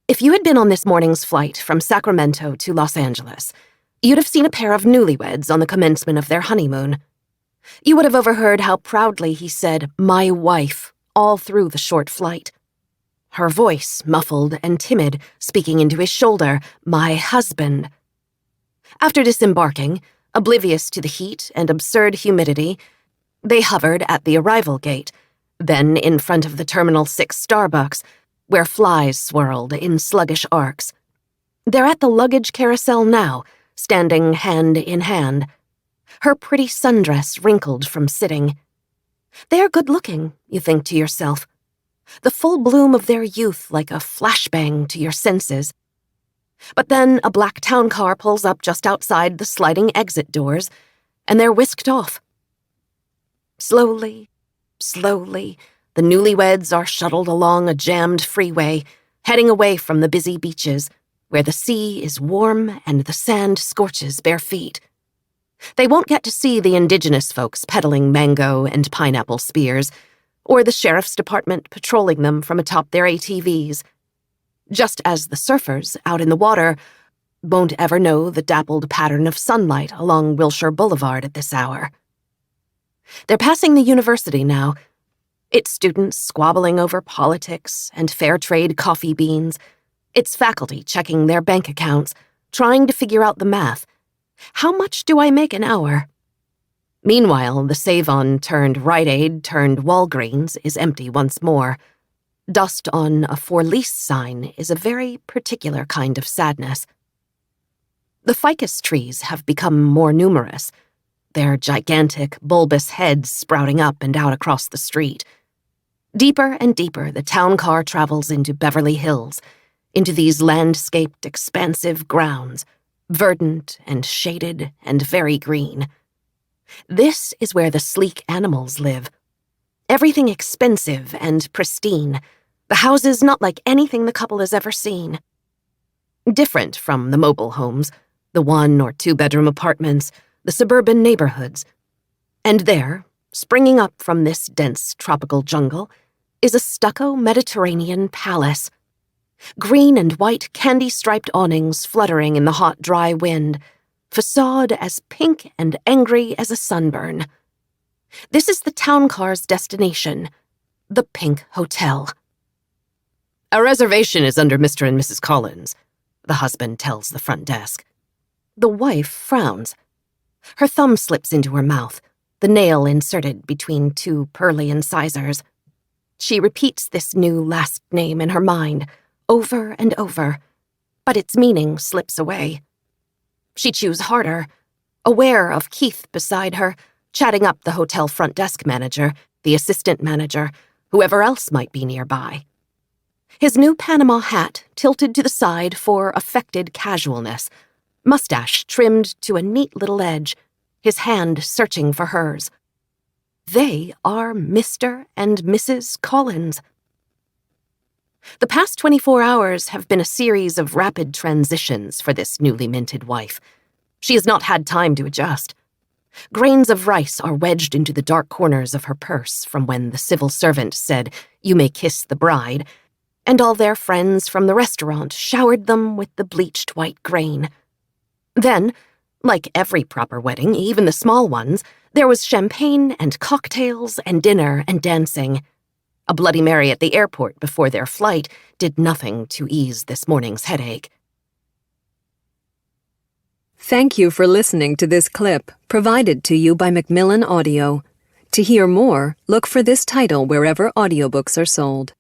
If you had been on this morning's flight from Sacramento to Los Angeles, you'd have seen a pair of newlyweds on the commencement of their honeymoon. You would have overheard how proudly he said, "My wife," all through the short flight. Her voice, muffled and timid, speaking into his shoulder, "My husband." After disembarking, oblivious to the heat and absurd humidity, they hovered at the arrival gate, then in front of the Terminal 6 Starbucks, where flies swirled in sluggish arcs. They're at the luggage carousel now, standing hand in hand, her pretty sundress wrinkled from sitting. They are good-looking, you think to yourself. The full bloom of their youth like a flashbang to your senses. But then a black town car pulls up just outside the sliding exit doors, and they're whisked off. Slowly, slowly, the newlyweds are shuttled along a jammed freeway, heading away from the busy beaches, where the sea is warm and the sand scorches bare feet. They won't get to see the indigenous folks peddling mango and pineapple spears, or the sheriff's department patrolling them from atop their ATVs. Just as the surfers out in the water won't ever know the dappled pattern of sunlight along Wilshire Boulevard at this hour. They're passing the university now, its students squabbling over politics and fair trade coffee beans, its faculty checking their bank accounts, trying to figure out the math. How much do I make an hour? Meanwhile, the Save-On turned Rite Aid turned Walgreens is empty once more. Dust on a for lease sign is a very particular kind of sadness. The ficus trees have become more numerous, their gigantic, bulbous heads sprouting up and out across the street. Deeper and deeper, the town car travels into Beverly Hills, into these landscaped, expansive grounds, verdant and shaded and very green. This is where the sleek animals live. Everything expensive and pristine, the houses not like anything the couple has ever seen. Different from the mobile homes, the 1- or 2-bedroom apartments, the suburban neighborhoods. And there, springing up from this dense tropical jungle, is a stucco Mediterranean palace. Green and white candy-striped awnings fluttering in the hot, dry wind, facade as pink and angry as a sunburn. This is the town car's destination, the Pink Hotel. "A reservation is under Mr. and Mrs. Collins," the husband tells the front desk. The wife frowns. Her thumb slips into her mouth, the nail inserted between 2 pearly incisors. She repeats this new last name in her mind, over and over, but its meaning slips away. She chews harder, aware of Keith beside her, chatting up the hotel front desk manager, the assistant manager, whoever else might be nearby. His new Panama hat tilted to the side for affected casualness, mustache trimmed to a neat little edge, his hand searching for hers. They are Mr. and Mrs. Collins. The past 24 hours have been a series of rapid transitions for this newly minted wife. She has not had time to adjust. Grains of rice are wedged into the dark corners of her purse from when the civil servant said, "You may kiss the bride," and all their friends from the restaurant showered them with the bleached white grain. Then, like every proper wedding, even the small ones, there was champagne and cocktails and dinner and dancing. A Bloody Mary at the airport before their flight did nothing to ease this morning's headache. Thank you for listening to this clip provided to you by Macmillan Audio. To hear more, look for this title wherever audiobooks are sold.